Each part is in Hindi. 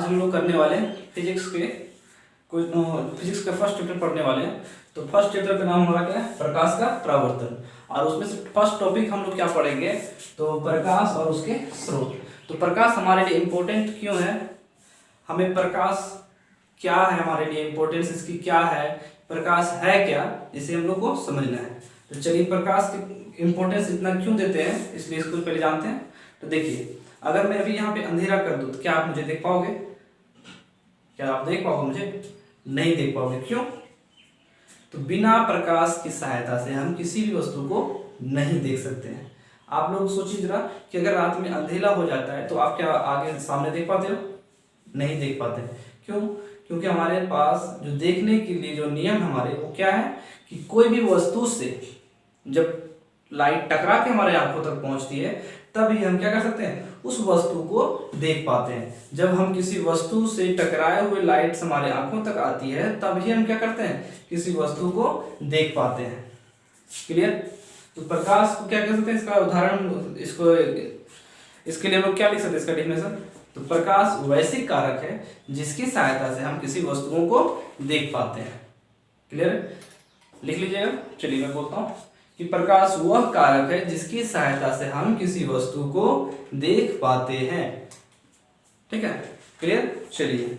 आज हम लोग करने वाले हैं फिजिक्स के कुछ फिजिक्स का फर्स्ट चैप्टर पढ़ने वाले हैं। तो फर्स्ट चैप्टर का नाम हमारा क्या है, प्रकाश का परावर्तन। और उसमें से फर्स्ट टॉपिक हम लोग क्या पढ़ेंगे, तो प्रकाश और उसके स्रोत। तो प्रकाश हमारे लिए इम्पोर्टेंट क्यों है, हमें प्रकाश क्या है, हमारे लिए इम्पोर्टेंस इसकी क्या है, प्रकाश है क्या, इसे हम लोग को समझना है। तो चलिए प्रकाश की इम्पोर्टेंस इतना क्यों देते हैं, इसलिए इसको पहले जानते हैं। तो देखिए, अगर मैं अभी यहाँ पे अंधेरा कर दूँ तो क्या आप मुझे देख पाओगे? क्या आप देख पाओगे मुझे? नहीं देख पाओगे। क्यों? तो बिना प्रकाश की सहायता से हम किसी भी वस्तु को नहीं देख सकते हैं। आप लोग सोचिए जरा कि अगर रात में अंधेरा हो जाता है तो आप क्या आगे सामने देख पाते हो? नहीं देख पाते। क्यों? क्योंकि हमारे पास जो देखने के लिए जो नियम हमारे वो क्या है कि कोई भी वस्तु से जब लाइट टकरा के हमारे आंखों तक पहुंचती है तभी हम क्या कर सकते हैं, उस वस्तु को देख पाते हैं। जब हम किसी वस्तु से टकराए हुए लाइट हमारे आंखों तक आती है तभी हम क्या करते हैं, किसी वस्तु को देख पाते हैं। क्लियर? तो प्रकाश को क्या कह सकते हैं, इसका उदाहरण इसको इसके लिए हम लोग क्या लिख सकते हैं, इसका डेफिनेशन। तो प्रकाश वैसी कारक है जिसकी सहायता से हम किसी वस्तुओं को देख पाते हैं। क्लियर? लिख लीजिएगा। चलिए मैं बोलता हूं कि प्रकाश वह कारक है जिसकी सहायता से हम किसी वस्तु को देख पाते हैं। ठीक है? क्लियर? चलिए,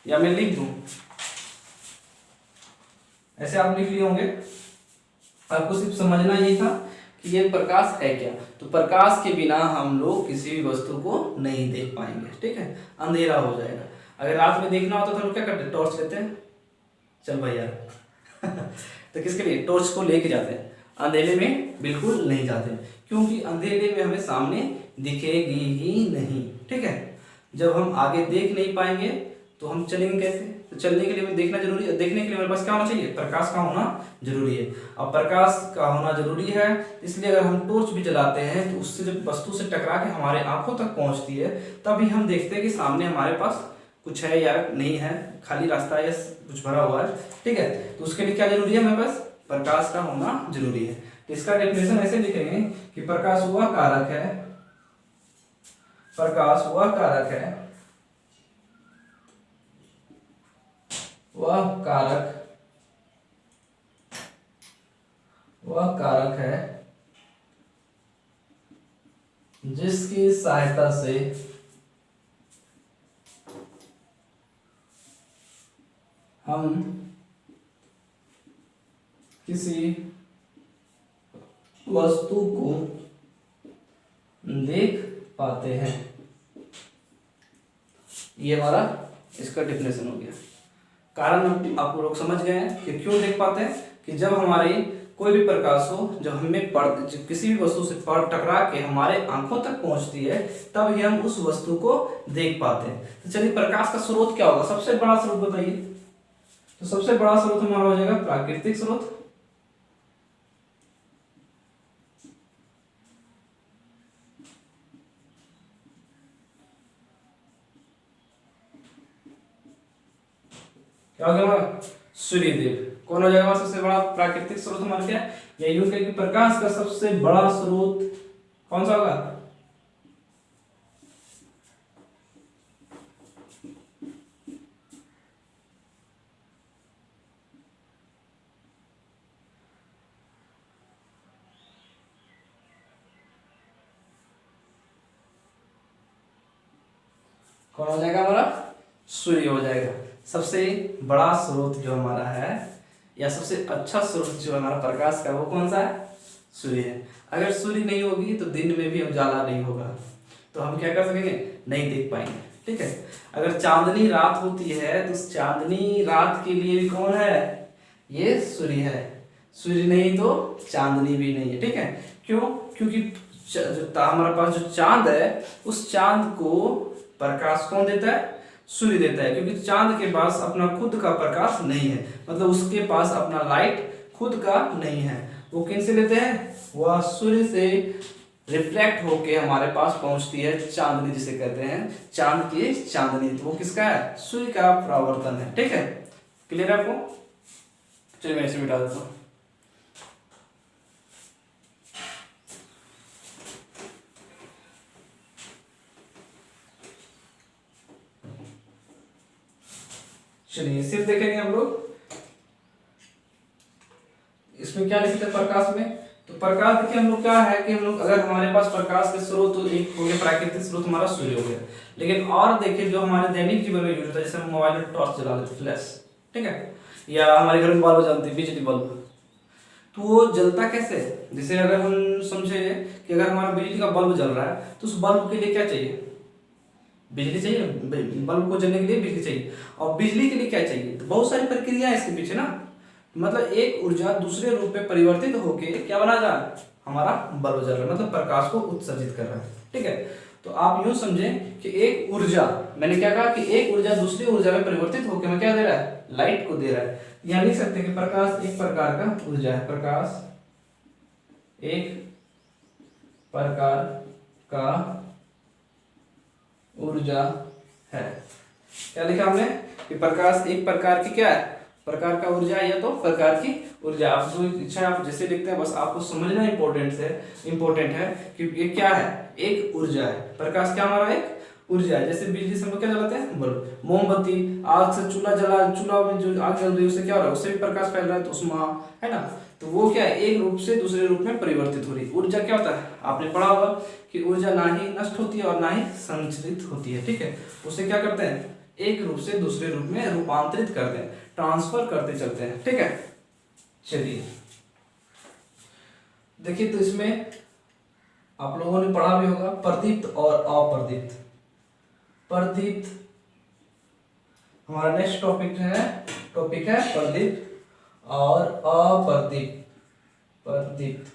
या मैं लिख दूं, ऐसे आप लिख लिए होंगे। आपको सिर्फ समझना ये था कि ये प्रकाश है क्या। तो प्रकाश के बिना हम लोग किसी भी वस्तु को नहीं देख पाएंगे। ठीक है? अंधेरा हो जाएगा। अगर रात में देखना होता तो हम लोग क्या करते, टॉर्च लेते हैं। चल भाई यार तो किसके लिए टॉर्च को लेके जाते हैं, अंधेरे में बिल्कुल नहीं जाते, क्योंकि अंधेरे में हमें सामने दिखेगी ही नहीं। ठीक है? जब हम आगे देख नहीं पाएंगे तो हम चलेंगे कैसे? तो चलने के लिए हमें देखना जरूरी है, देखने के लिए हमारे पास क्या होना चाहिए, प्रकाश का होना जरूरी है। अब प्रकाश का होना जरूरी है, इसलिए अगर हम टॉर्च भी जलाते हैं तो उससे जब वस्तु से टकरा के हमारे आंखों तक पहुंचती है तभी हम देखते हैं कि सामने हमारे पास कुछ है या नहीं है, खाली रास्ता है या कुछ भरा हुआ है। ठीक है? तो उसके लिए क्या जरूरी है, हमें बस प्रकाश का होना जरूरी है। तो इसका डेफिनेशन ऐसे लिखेंगे कि प्रकाश वह कारक है, प्रकाश वह कारक है, वह कारक है जिसकी सहायता से हम किसी वस्तु को देख पाते हैं। ये हमारा इसका डेफिनेशन हो गया। कारण आप लोग समझ गए हैं कि क्यों देख पाते हैं, कि जब हमारी कोई भी प्रकाश हो, जब हमें जब किसी भी वस्तु से टकरा के हमारे आंखों तक पहुंचती है तब हम उस वस्तु को देख पाते हैं। तो चलिए, प्रकाश का स्रोत क्या होगा, सबसे बड़ा स्रोत बताइए। तो सबसे बड़ा स्रोत हमारा हो जाएगा प्राकृतिक स्रोत। क्या हो गया हमारा, सूर्यदेव। कौन हो जाएगा हमारा सबसे बड़ा प्राकृतिक स्रोत हमारा, क्या या यूं कहें कि प्रकाश का सबसे बड़ा स्रोत कौन सा होगा? कौन हो जाएगा हमारा? सूर्य हो जाएगा। सबसे बड़ा स्रोत जो हमारा है या सबसे अच्छा स्रोत जो हमारा प्रकाश का, वो कौन सा है? सूर्य है। अगर सूर्य नहीं होगी तो दिन में भी उजाला नहीं होगा, तो हम क्या कर सकेंगे, नहीं देख पाएंगे। ठीक है? अगर चांदनी रात होती है तो चांदनी रात के लिए भी कौन है, ये सूर्य है। सूर्य नहीं तो चांदनी भी नहीं है। ठीक है? क्यों? क्योंकि हमारे पास जो चांद है उस चांद को प्रकाश कौन देता है, सूर्य देता है। क्योंकि चांद के पास अपना खुद का प्रकाश नहीं है, मतलब उसके पास अपना लाइट खुद का नहीं है। वो किन से लेते हैं, वह सूर्य से रिफ्लेक्ट होके हमारे पास पहुंचती है चांदनी, जिसे कहते हैं चांद की चांदनी। तो वो किसका है, सूर्य का परावर्तन है। ठीक है? क्लियर है आपको? चलिए मैं इसे मिटा देता हूँ। चलिए सिर्फ देखेंगे हम लोग इसमें क्या लिखते हैं प्रकाश में। तो प्रकाश देखिए हम लोग क्या है कि हम लोग अगर हमारे पास प्रकाश के स्रोत तो एक हो गया प्राकृतिक स्रोत हमारा सूर्य हो गया, लेकिन और देखिए जो हमारे दैनिक जीवन में यूज होता है, जैसे हम मोबाइल में टॉर्च जला लेते फ्लैश, ठीक है, या हमारे घर में बल्ब जलती है बिजली बल्ब, तो वो जलता कैसे। जैसे अगर हम समझे कि अगर हमारा बिजली का बल्ब जल रहा है तो उस बल्ब के लिए क्या चाहिए, बिजली चाहिए, बल्ब को जलने के लिए बिजली चाहिए, और बिजली के लिए क्या चाहिए, तो बहुत सारी प्रक्रिया है इसके पीछे ना। मतलब एक ऊर्जा दूसरे रूप में परिवर्तित होके क्या बना जा रहा है, हमारा बल्ब जल रहा है, मतलब प्रकाश को उत्सर्जित कर रहा है, ठीक है। तो आप यूं समझें कि एक ऊर्जा, मैंने क्या कहा कि एक ऊर्जा दूसरी ऊर्जा में परिवर्तित होकर हमें क्या दे रहा है, लाइट को दे रहा है। यहाँ लिख सकते हैं कि प्रकाश एक प्रकार का ऊर्जा है, प्रकाश एक प्रकार का ऊर्जा है। क्या लिखा हमने कि प्रकाश एक प्रकार की क्या है, प्रकार का ऊर्जा है, या तो प्रकार की ऊर्जा। आप जो इच्छा आप जैसे लिखते हैं बस आपको समझना इंपॉर्टेंट है कि ये क्या है, एक ऊर्जा है। प्रकाश क्या हमारा एक ऊर्जा है। जैसे बिजली से हम लोग क्या जलाते हैं, बल्ब, मोमबत्ती, आग से चूल्हा में जो आग जल रही है उससे क्या हो रहा है, उससे भी प्रकाश फैल रहा है, तो उसमें है ना, तो वो क्या है एक रूप से दूसरे रूप में परिवर्तित हो रही है। ऊर्जा क्या होता है, आपने पढ़ा होगा कि ऊर्जा ना ही नष्ट होती है और ना ही संचरित होती है, ठीक है। उसे क्या करते हैं, एक रूप से दूसरे रूप में रूपांतरित करते हैं, ट्रांसफर करते चलते हैं, ठीक है। चलिए देखिए, तो इसमें आप लोगों ने पढ़ा भी होगा प्रदीप्त और अप्रदीप्त। प्रदीप्त हमारा नेक्स्ट टॉपिक है प्रदीप्त और अप्रदीप्त, प्रदीप्त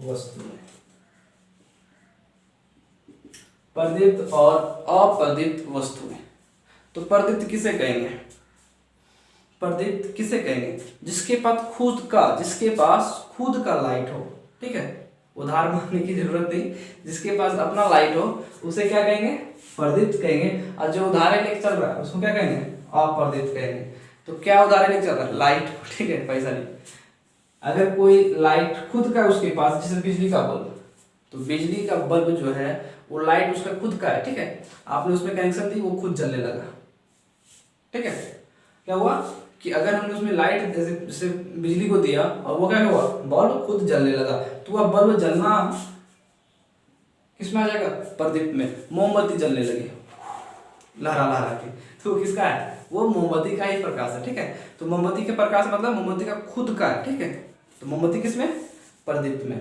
वस्तुएं, प्रदीप्त और अप्रदीप्त वस्तुएं। तो प्रदीप्त किसे कहेंगे, प्रदीप्त किसे कहेंगे, जिसके पास खुद का लाइट हो, ठीक है, उधार मांगने की जरूरत नहीं, जिसके पास अपना लाइट हो उसे क्या कहेंगे, प्रदीप्त कहेंगे। और जो उधार लेके चल रहा है उसको क्या कहेंगे, अप्रदीप्त कहेंगे। तो क्या उधार लेके चल रहा है, लाइट, ठीक है, पैसा नहीं। अगर कोई लाइट खुद का उसके पास, जैसे बिजली का बल्ब, तो बिजली का बल्ब जो है वो लाइट उसका खुद का है, ठीक है, आपने उसमें कनेक्शन दी, वो खुद जलने लगा, ठीक है। क्या हुआ कि अगर हमने उसमें लाइट जैसे बिजली को दिया और वो क्या हुआ, बल्ब खुद जलने लगा, तो वह बल्ब जलना किसमें आ जाएगा, प्रदीप्त में। मोमबत्ती जलने लगी लहरा के, तो किसका है, वो मोमबत्ती का ही प्रकाश है, ठीक है। तो मोमबत्ती के प्रकाश मतलब मोमबत्ती का खुद का है, ठीक है। तो मोमबत्ती किसमें, प्रदीप्त में।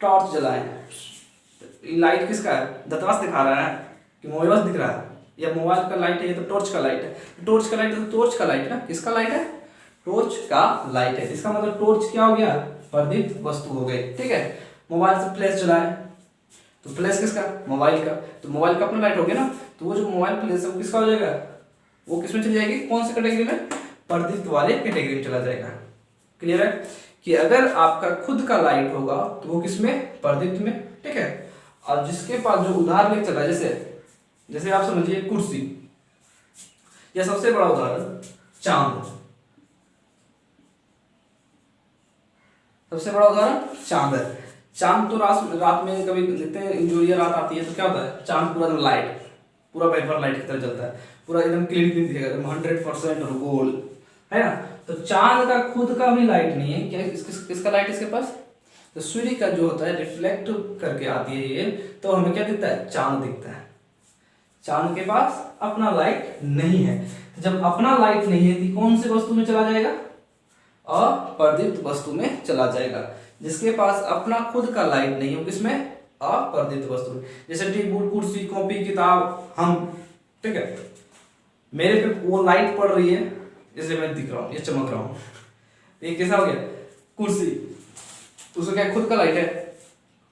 टॉर्च जलाए, लाइट किसका है, दत्तास दिखा रहा है कि मोबाइल दिख रहा है, या मोबाइल का लाइट है, या तो टॉर्च का लाइट है। टॉर्च का लाइट है तो टॉर्च का लाइट ना, किसका लाइट है, टॉर्च का लाइट है। इसका मतलब टॉर्च क्या हो गया, प्रदीप्त वस्तु हो गई, ठीक है। मोबाइल से फ्लैश जलाए, तो फ्लैश किसका, मोबाइल का, तो मोबाइल का अपना लाइट हो गया ना, तो वो जो मोबाइल फ्लैश है वो किसका हो जाएगा, वो किसमें चली जाएगी, कौन सी कैटेगरी में, प्रदीप्त वाले कैटेगरी में चला जाएगा। क्लियर है कि अगर आपका खुद का लाइट होगा तो वो किसमें, प्रदीप्त में, ठीक है। और जिसके पास जो उधार लेके चला, जैसे आप समझिए कुर्सी, या सबसे बड़ा उदाहरण चांद, सबसे बड़ा उदाहरण चांद है। चांद तो रात में कभी देखते हैं, जोरिया रात आती है तो क्या होता है, चांद पूरा लाइट, पूरा वेपर लाइट की तरह चलता है, पूरा एकदम क्लीन दिखेगा, एकदम 100% गोल, है ना। तो चांद का खुद का भी लाइट नहीं है, क्या किसका लाइट इसके पास, तो सूर्य का जो होता है रिफ्लेक्ट करके आती है ये, तो हमें क्या दिखता है, चांद दिखता है। चांद के पास अपना लाइट नहीं है, तो जब अपना लाइट नहीं है तो कौन सी वस्तु में चला जाएगा, अप्रदीप्त वस्तु में चला जाएगा। जिसके पास अपना खुद का लाइट नहीं हो, किसमें, अप्रदीप्त वस्तु में। जैसे टेबल, कुर्सी, कॉपी, किताब, हम, ठीक है, मेरे पे वो लाइट पड़ रही है, इसलिए मैं दिख रहा हूँ, ये चमक रहा हूँ, ये कैसा हो गया, कुर्सी, उसका क्या खुद का लाइट है,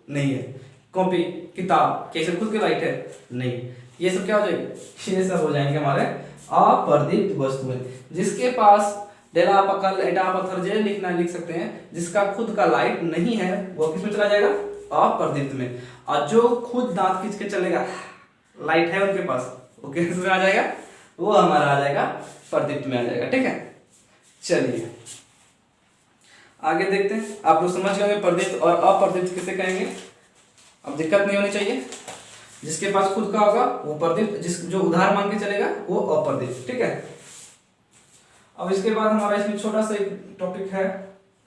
नहीं है। कॉपी, किताब, कैसे खुद की लाइट है, नहीं। ये सब क्या हो जाएगा, ये सब हो जाएंगे हमारे अप्रदीप्त वस्तुएं। जिसके पास डेला पकल एटा पत्थर जे लिख सकते हैं, जिसका खुद का लाइट नहीं है वो किसमें चला जाएगा, अप्रदीप्त में। और जो खुद दांत खींच के चलेगा, लाइट है उनके पास, वो किसमें आ जाएगा, वो हमारा आ जाएगा प्रदीप्त में आ जाएगा, ठीक है। चलिए आगे देखते हैं, आप लोग समझ गए प्रदीप्त और अप्रदीप्त किसे कहेंगे, अब दिक्कत नहीं होनी चाहिए। जिसके पास खुद का होगा वो प्रदीप, जिस जो उधार मांग के चलेगा वो अप्रदीप। ठीक है। अब इसके बाद हमारा इसमें छोटा सा एक टॉपिक है,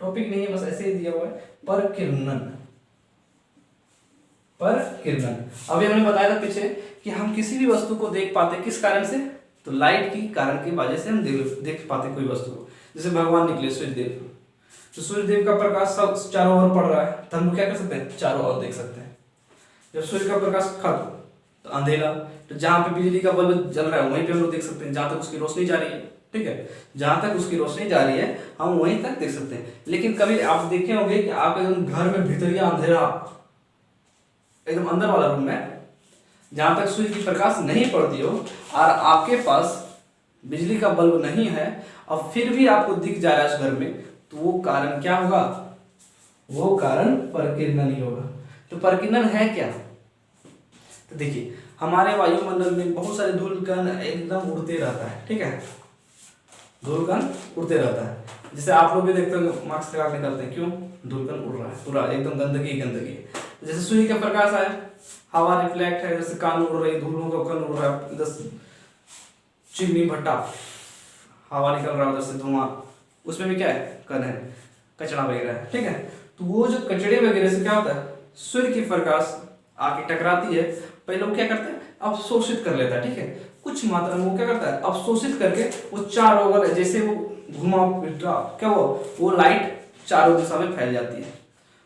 टॉपिक नहीं है बस ऐसे ही दिया हुआ है, परकीर्णन। परकीर्णन अभी हमने बताया था पीछे कि हम किसी भी वस्तु को देख पाते किस कारण से, तो लाइट की कारण की वजह से हम देख पाते कोई वस्तु को। जैसे भगवान निकले सूर्यदेव, तो सूर्यदेव का प्रकाश सब चारों ओर पड़ रहा है, तो हम क्या कर सकते हैं, चारों ओर देख सकते हैं। जब सूर्य का प्रकाश खत्म तो अंधेरा, तो जहाँ पे बिजली का बल्ब जल रहा है वहीं पे हम लोग देख सकते हैं, जहाँ तक उसकी रोशनी जा रही है। ठीक है, जहाँ तक उसकी रोशनी जा रही है हम वहीं तक देख सकते हैं। लेकिन कभी आप देखे होंगे कि आप एकदम घर में भीतरिया अंधेरा, एकदम अंदर वाला रूम में जहाँ तक सूर्य की प्रकाश नहीं पड़ती हो और आपके पास बिजली का बल्ब नहीं है और फिर भी आपको दिख जा रहा है उस घर में, तो वो कारण क्या होगा, वो कारण परकीर्णन ही होगा। तो परकीर्णन है क्या, तो देखिए हमारे वायुमंडल में बहुत सारे धूल कण एकदम उड़ते रहता है। ठीक है, धूल कण उड़ते रहता है, जैसे आप लोग भी देखते हो मास्क लगा के निकलते हैं, क्यों, धूल कण उड़ रहा है पूरा एकदम गंदगी गंदगी। जैसे सूर्य का प्रकाश आया, हवा रिफ्लेक्ट है, जैसे कान उड़ रही, धूलों का कण उड़ रहा है, जैसे चिमनी भट्टा हवा निकल रहा है उधर से धुआं, उसमें भी क्या है, कण है, कचरा वगैरह है। ठीक है, तो वो जो कचड़े वगैरह से क्या होता है, सूर्य की प्रकाश आके टकराती है, पहले वो क्या करता है, अवशोषित कर लेता है। ठीक है, कुछ मात्रा में वो क्या करता है, अवशोषित करके वो चारों ओर जैसे वो घुमा फिरा क्या वो लाइट चारों दिशा में फैल जाती है।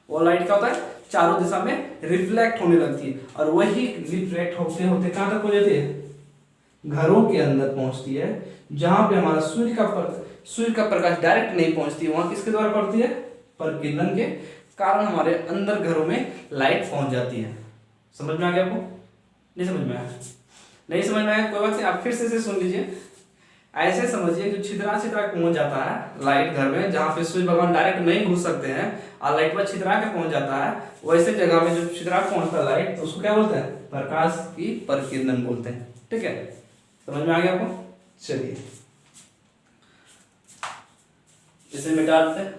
वो लाइट क्या होता है, चारों दिशा में रिफ्लेक्ट होने लगती है, और वही रिफ्लेक्ट होते होते कहाँ तक हो जाती है, घरों के अंदर पहुंचती है, जहां पे हमारा सूर्य का प्रकाश डायरेक्ट नहीं पहुंचती, वहां किसके द्वारा पड़ती है, परकीर्णन के कारण हमारे अंदर घरों में लाइट पहुंच जाती है। समझ में आ गया आपको, नहीं समझ में आया, नहीं समझ में आया कोई बात नहीं, आप फिर से सुन लीजिए। ऐसे समझिए कि छितरा छितरा पहुंच जाता है लाइट घर में, जहाँ पे सूर्य भगवान डायरेक्ट नहीं घुस सकते हैं और लाइट पर छितरा के पहुंच जाता है, वैसे जगह में जो छितरा पहुंचता है लाइट, उसको क्या बोलते हैं, प्रकाश की परकीर्णन बोलते हैं। ठीक है, समझ में आ गया आपको, चलिए इसे मिटा देते हैं।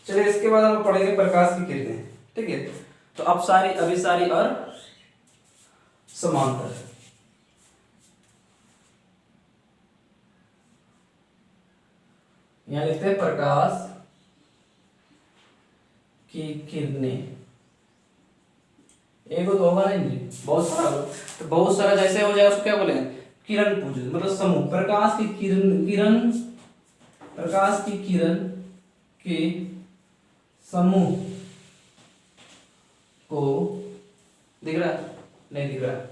चलिए इसके बाद हम पढ़ेंगे प्रकाश की किरणें। ठीक है, तो अपसारी, अभिसारी और समांतर। यहां लिखते हैं प्रकाश की किरणें, एक तो होगा नहीं जी, बहुत सारा, तो बहुत सारा जैसे हो जाए उसको क्या बोले, किरण पुंज, मतलब समूह। प्रकाश की किरण प्रकाश की किरण के समूह को, दिख रहा है, नहीं दिख रहा है,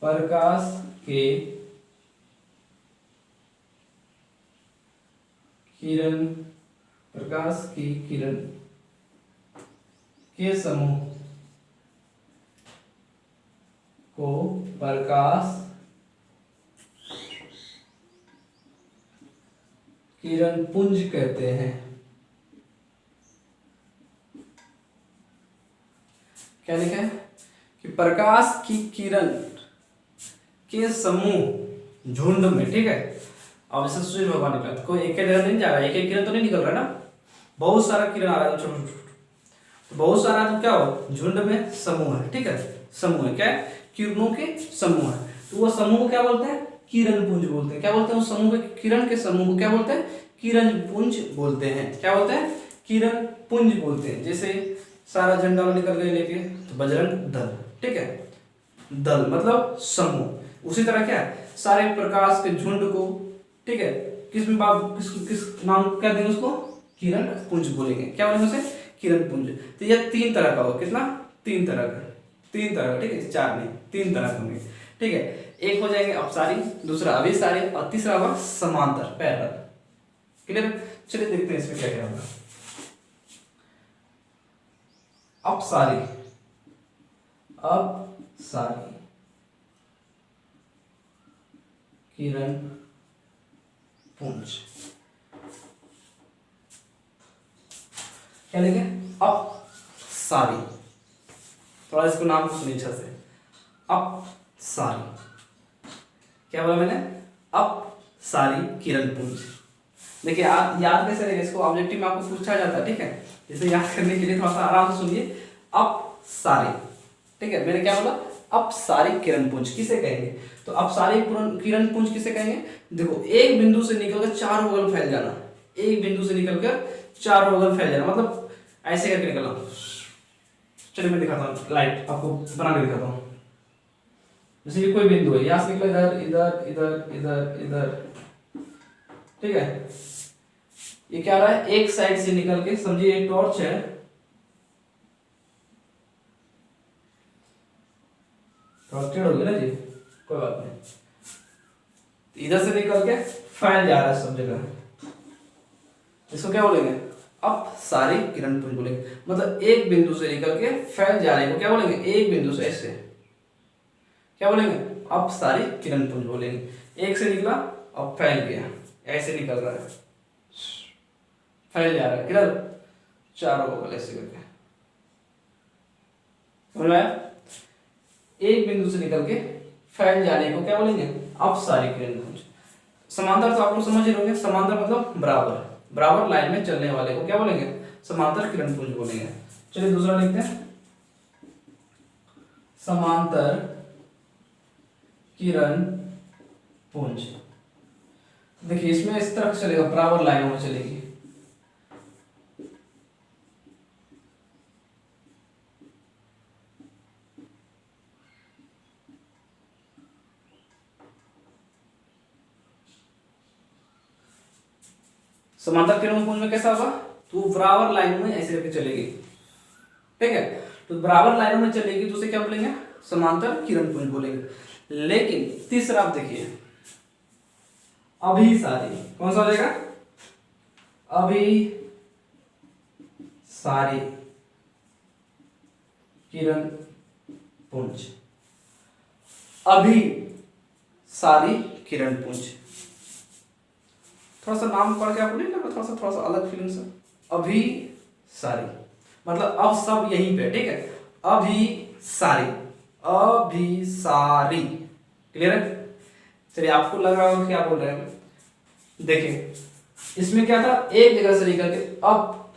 प्रकाश के किरण, प्रकाश की किरण के समूह को प्रकाश किरण पुंज कहते हैं। क्या लिखा है कि प्रकाश की किरण के समूह झुंड में। ठीक है, अब इसे सूर्य भगवान निकला, कोई एक जगह नहीं जा रहा है, एक किरण तो नहीं निकल रहा ना, बहुत सारा किरण आ रहा है, छोटे छोटे, तो बहुत सारा तो क्या हो, झुंड में समूह है। ठीक है, समूह है, क्या है, किरणों के समूह है, तो वो समूह को क्या बोलते हैं, किरण पुंज बोलते हैं। क्या बोलते हैं, उस समूह के, किरण के समूह को क्या बोलते हैं, किरण पुंज बोलते हैं। क्या बोलते हैं, किरण पुंज बोलते हैं। जैसे सारा झंडा निकल गए लेके, तो बजरंग दल। ठीक है, दल मतलब समूह। उसी तरह क्या है, सारे प्रकाश के झुंड को, ठीक है, किस में किस नाम क्या देंगे उसको, किरण पुंज बोलेंगे। क्या बोलेंगे उसे, किरण पुंज। तो यह तीन तरह का होगा, कितना, तीन तरह का, तीन तरह का। ठीक है, चार नहीं, तीन तरह के होंगे। ठीक है, एक हो जाएंगे अपसारी, दूसरा अभिसारी और तीसरा होगा समांतर, पैरेलल। क्लियर, चलिए देखते हैं इसमें क्या क्या होगा। अपसारी, अपसारी किरण पुंज, क्या लिखे, अपसारी, थोड़ा इसको नाम को सुनिए अच्छा से, अपसारी। क्या बोला मैंने, अपसारी किरण पुंज। देखिए आप याद कैसे रहेगा इसको, ऑब्जेक्टिव में आपको पूछा जाता है, ठीक है। इसे याद करने के लिए थोड़ा सा आराम से सुनिए। अपसारी, ठीक है, मैंने क्या बोला, अपसारी किरण पुंज किसे कहेंगे, तो अपसारी किरण पुंज किसे कहेंगे। देखो एक बिंदु से निकलकर चारों बगल फैल जाना, एक बिंदु से निकलकर चारों बगल फैल जाना, मतलब ऐसे करके निकलना। चलिए मैं दिखाता हूँ, लाइट आपको बना के दिखाता हूँ। जैसे ये कोई बिंदु है, यहां से निकला इधर इधर इधर इधर इधर, ठीक है। ये क्या रहा है, एक साइड से निकल के, समझिए एक टॉर्च है, टॉर्च टेढ़ होगी ना जी, कोई बात नहीं। इधर से निकल के फैल जा रहा है सब जगह, इसको क्या बोलेंगे, अपसारी किरण पुंज बोलेंगे। मतलब एक बिंदु से निकल के फैल जाने को क्या बोलेंगे, एक बिंदु से ऐसे क्या बोलेंगे, अपसारी किरण पुंज बोलेंगे। एक से निकला अब फैल गया, ऐसे निकल रहा है, फैल जा रहा है किधर, चारों बगल ऐसे करके, समझ में आया। एक बिंदु से निकल के फैल जाने को क्या बोलेंगे, अपसारी किरण पुंज। समांतर तो आप लोग समझ ही होंगे, समांतर मतलब बराबर, बराबर लाइन में चलने वाले को क्या बोलेंगे, समांतर किरण पुंज बोलेंगे। चलिए दूसरा लिखते हैं, समांतर किरण पुंज। देखिए इसमें इस तरह चलेगा, बराबर लाइनों में चलेगी। समांतर किरण पुंज में कैसा होगा, तो बराबर लाइन में ऐसे करके चलेगी, ठीक है। तो बराबर लाइनों में चलेगी तो उसे क्या बोलेंगे, समांतर किरण पुंज बोलेंगे। लेकिन तीसरा आप देखिए, अभिसारी, कौन सा हो जाएगा, अभिसारी किरण पुंज, अभिसारी किरण पुंज। थोड़ा सा नाम पढ़ के आपको नहीं लगा, थोड़ा सा अलग फीलिंग से, अभिसारी मतलब अब सब यहीं पे, ठीक है, अभिसारी, अभिसारी, क्लियर है। चलिए आपको लग रहा होगा क्या बोल रहे हैं, देखिए इसमें क्या था, एक जगह से निकल के अब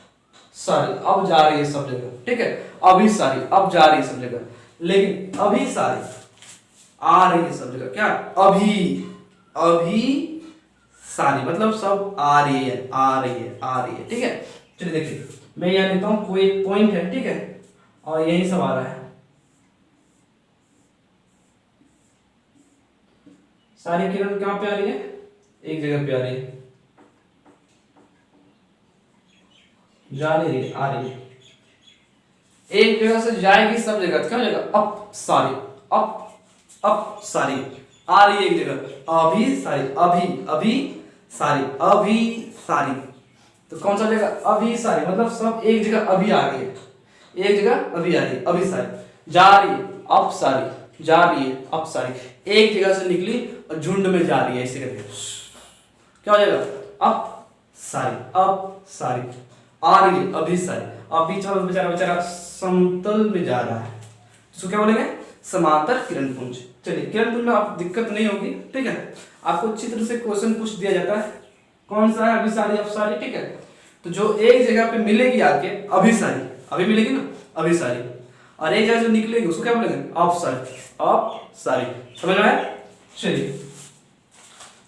सारी, अब जा रही है सब जगह, ठीक है, अभी सारी अब जा रही है सब जगह, लेकिन अभी सारी आ रही है सब जगह, क्या, अभी सारी मतलब सब आ रही है, आ रही है, आ रही है, ठीक है। चलिए देखिए मैं यहां लेता हूं, कोई एक पॉइंट है, ठीक है, और यही सब आ रहा है, सारी किरण कहां पे आ रही है, एक जगह पे आ रही है, जा नहीं रही, आ रही है, एक जगह से जाएगी सब जगह, क्या हो जाएगा, अप सारी, अप सारी आ रही है एक जगह, अभी सारी, अभी सारी, अभी सारी, तो कौन सा जगह, अभी सारी मतलब सब एक जगह अभी आ रही है, एक जगह अभी आ रही है, अभी सारी, जा रही है अप सारी, जा रही है अप सारी, एक जगह से निकली और झुंड में जा रही है, ऐसे करके क्या हो जाएगा, अप सारी आ रही है, अभी सारी, अब बीच में बेचारा समतल में जा रहा है, इसको क्या बोलेंगे, समांतर किरण पुंज। चलिए किरण पुंज में आप दिक्कत नहीं होगी, ठीक है। आपको चित्र से क्वेश्चन पूछ दिया जाता है, कौन सा है, अभिसारी अपसारी, ठीक है। तो जो एक जगह पे मिलेगी आके अभिसारी, अभी मिलेगी ना अभिसारी, और एक जगह से निकलेगी उसको क्या बोलेंगे, अपसारी, अपसारी, समझ में आया। चलिए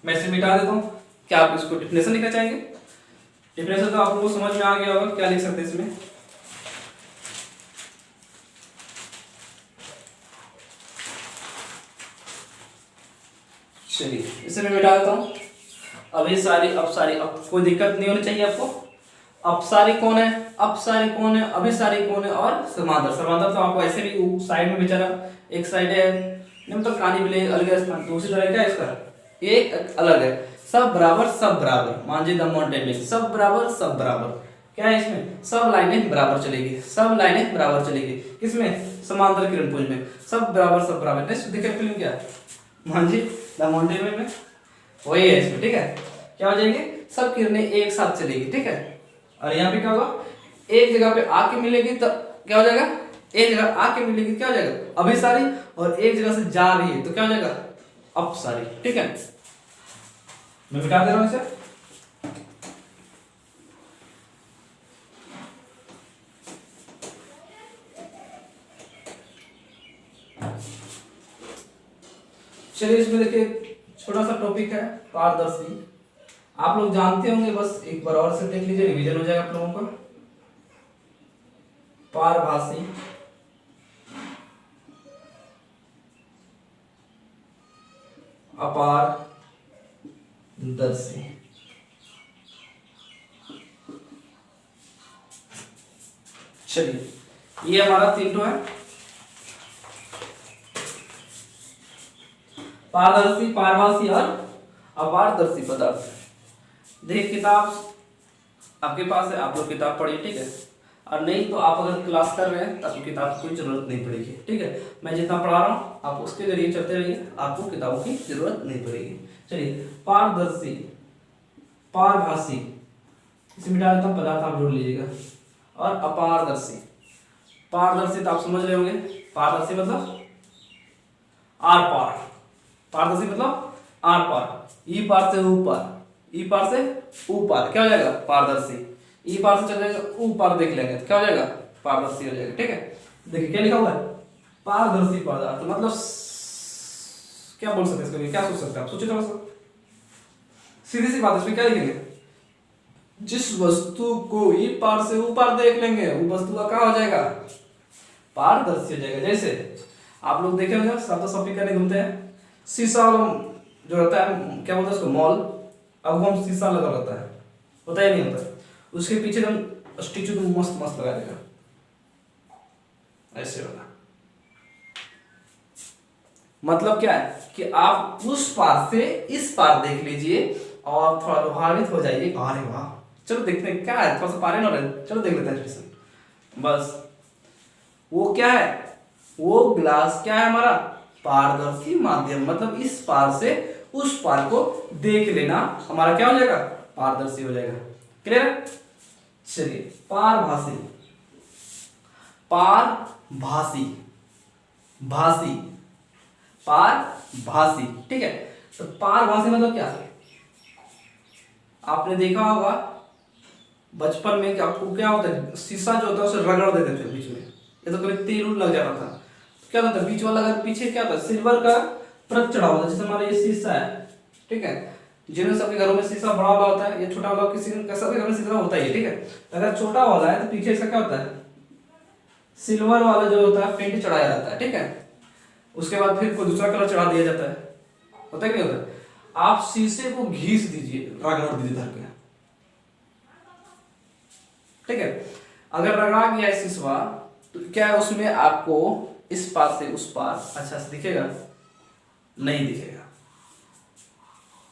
मैं इसे मिटा देता हूँ, क्या आप इसको डिफिनेशन लिखना चाहेंगे, डिफिनेशन तो आपको समझ में आ गया होगा, क्या लिख सकते हैं इसमें, चलिए इसे मैं मिटा देता हूँ, अभिसारी अपसारी, अब कोई दिक्कत नहीं होनी चाहिए आपको। अपसारी कौन है, अपसारी कौन है, अभिसारी कौन है, और समांतर, समांतर तो आपको ऐसे भी साइड में बेचारा एक साइड है, मतलब कहानी मिले अलग स्थान, दूसरी तरह क्या है इसका, एक अलग है, सब बराबर, मांझी द माउंटेन में सब बराबर, क्या है इसमें, सब लाइनें बराबर चलेगी, सब लाइनें बराबर चलेगी, किसमें, समांतर किरण पुंज में सब बराबर। नेक्स्ट देखिए फिल्म क्या है, मांझी द माउंटेन में वही है इसमें, ठीक है। क्या हो जाएंगे, सब किरणें एक साथ चलेगी, ठीक है। और यहाँ पे क्या होगा, एक जगह पे आके मिलेगी तो क्या हो जाएगा, एक जगह आके मिलेगी क्या हो जाएगा, अभिसारी, और एक जगह से जा रही है तो क्या हो जाएगा, अपसारी, ठीक है। मैं मिटा दे रहा हूं इसे। चलिए इसमें देखिए छोटा सा टॉपिक है पारदर्शी। आप लोग जानते होंगे, बस एक बार और से देख लीजिए, रिवीजन हो जाएगा आप लोगों का। पारभासी, अपारदर्शी। चलिए ये हमारा तीनों है, पारदर्शी, पारभासी और अपारदर्शी पदार्थ। देखिए किताब आपके पास है, आप लोग किताब पढ़िए, ठीक है। और नहीं तो आप अगर क्लास कर रहे हैं तो आपको किताब की कोई जरूरत नहीं पड़ेगी, ठीक है। मैं जितना पढ़ा रहा हूँ आप उसके जरिए चलते रहिए, आपको किताबों की जरूरत नहीं पड़ेगी। चलिए पारदर्शी, पारभासी, इसे मिटा देता हूँ, पदार्थ आप जोड़ लीजिएगा। और अपारदर्शी, पारदर्शी तो आप समझ रहे होंगे, पारदर्शी मतलब आर पार, पारदर्शी मतलब आर पार, ई पार से ऊपर, ई पार से ऊपर क्या हो जाएगा पारदर्शी, ई पार से चल जाएगा ऊपर देख लेंगे तो क्या हो जाएगा पारदर्शी हो जाएगा, ठीक है। देखिए क्या लिखा हुआ है पारदर्शी पदार्थ, मतलब क्या बोल सकते हैं इसको, क्या सोच सकते हैं आप, सोचिए थोड़ा सा। सीधी सी बात, इसमें क्या लिखेंगे, जिस वस्तु को ई पार से ऊपर देख लेंगे वो वस्तु का क्या हो जाएगा पारदर्शी हो जाएगा। जैसे आप लोग देखे होंगे सब तो शॉपिंग करने घूमते हैं, शीशा जो रहता है क्या बोलते हैं उसको मॉल, अब वो हम शीशा लगा रहता है, होता ही नहीं होता, उसके पीछे हम स्टिचू तो मस्त मस्त लगा देगा ऐसे वाला। मतलब क्या है कि आप उस पार से इस पार देख लीजिए और थोड़ा प्रभावित हो जाइए, अरे वाह चलो देखते हैं क्या है, थोड़ा सा पारे ना रहे, चलो देख लेते हैं। बस वो क्या है, वो ग्लास क्या है हमारा पारदर्शी माध्यम, मतलब इस पार से उस पार को देख लेना हमारा क्या हो जाएगा पारदर्शी हो जाएगा। क्लियर। चलिए पारभासी, पारभासी, भासी, पारभासी, ठीक है। तो पारभासी मतलब क्या, आपने देखा होगा बचपन में कि आपको क्या होता है, शीशा जो होता है उसे रगड़ देते थे बीच में, ये तो कभी तेल लग जाता था, क्या होता है बीच वाला अगर पीछे क्या होता है सिल्वर का परत चढ़ा होता है, जैसे हमारा ये शीशा है, ठीक है। जिन्हें सबके घरों में शीशा बड़ा वाला होता है, ये छोटा वाला किसी कैसा भी घर में शीशा होता है, ठीक है। अगर छोटा वाला है तो पीछे इसका क्या होता है सिल्वर वाला जो होता है पेंट चढ़ाया जाता है, ठीक है। उसके बाद फिर कोई दूसरा कलर चढ़ा दिया जाता है, होता है क्या होता है, आप शीशे को घीस दीजिए, रगड़ दीजिए धर के, ठीक है। अगर रगड़ा गया है शीशा तो क्या है उसमें आपको इस पार से उस पार अच्छा से दिखेगा, नहीं दिखेगा।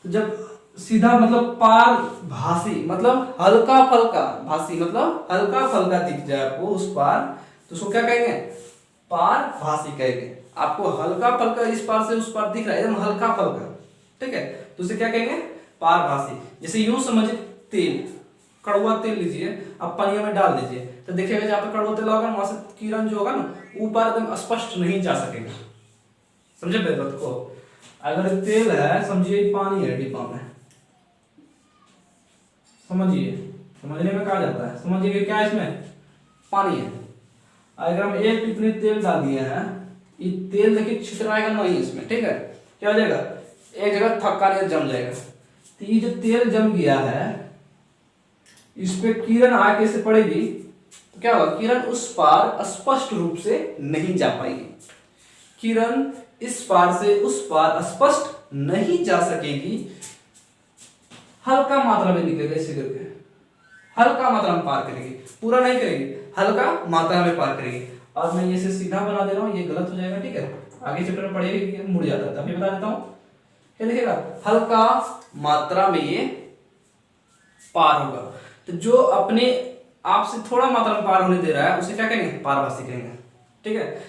तो जब सीधा मतलब पार भासी मतलब हल्का फल्का, भासी मतलब हल्का फल्का दिख जाए आपको उस पार, तो उसको क्या कहेंगे पार भासी कहेंगे। आपको हल्का फल्का इस पार से उस पार दिख रहा है एकदम हल्का फल्का, ठीक है, तो उसे क्या कहेंगे पार भासी। जैसे यूं समझिए तेल, कड़वा तेल लीजिए आप पानी में डाल दीजिए तो देखिएगा जहाँ पे कड़वा तेल होगा वहां से किरण जो होगा ना ऊपर एकदम स्पष्ट नहीं जा सकेगा, समझे मेरी बात को। अगर तेल है समझिए पानी है डिब्बा में, समझिए, समझने में कहा जाता है, समझिए कि क्या इसमें पानी है। अगर हम एक टिप्पणी तेल डाल दिए हैं, ये तेल देखिए छितराएगा नहीं इसमें, ठीक है, क्या हो जाएगा एक जगह थक्का नहीं जम जाएगा। तो ये जो तेल जम गया है इस पे किरण आके से पड़ेगी तो क्या होगा, किरण उस पार स्पष्ट रूप से नहीं जा पाएगी, किरण इस पार से उस पार स्पष्ट नहीं जा सकेगी, हल्का मात्रा में निकलेगा, इसे करके हल्का मात्रा में पार करेगी, पूरा नहीं करेगी, हल्का मात्रा में पार करेगी। और मैं इसे सीधा बना दे रहा हूं, ये गलत हो जाएगा, ठीक है, आगे चैप्टर में पढ़ेगा मुड़ जाता है, अभी बता देता हूं क्या लिखेगा, हल्का मात्रा में ये पार होगा। तो जो अपने आप से थोड़ा मात्रा में पार होने दे रहा है उसे क्या कहेंगे पारभासी कहेंगे, ठीक है।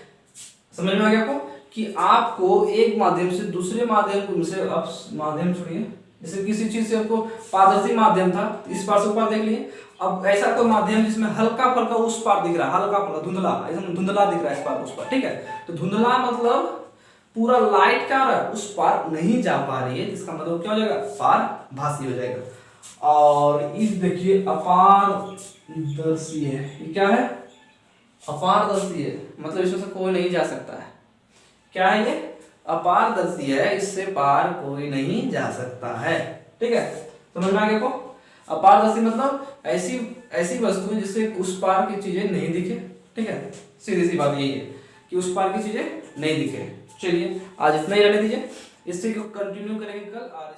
समझ में आ गया आपको कि आपको एक माध्यम से दूसरे माध्यम से, आप माध्यम छोड़िए, जैसे किसी चीज से आपको पारदर्शी माध्यम था इस पार से ऊपर देख लिए, अब ऐसा कोई माध्यम जिसमें हल्का फल्का उस पार दिख रहा है, हल्का फल्का धुंधला, एकदम धुंधला दिख रहा है इस पार उस पार, ठीक है। तो धुंधला मतलब पूरा लाइट क्या हो रहा है, उस पार नहीं जा पा रही है, इसका मतलब क्या हो जाएगा, पारभासी हो जाएगा। और इस देखिए अपारदर्शी है, ये क्या है, अपारदर्शी है, मतलब इसमें से कोई नहीं जा सकता है। क्या है ये, अपारदर्शी है, इससे पार कोई नहीं जा सकता है। ठीक है, समझ में आ गया को। अपारदर्शी मतलब ऐसी ऐसी वस्तु जिससे उस पार की चीजें नहीं दिखे। ठीक है, सीधी सी बात यही है कि उस पार की चीजें नहीं दिखे। चलिए आज इतना ही रहने दीजिए, इससे को कंटिन्यू करेंगे कल। और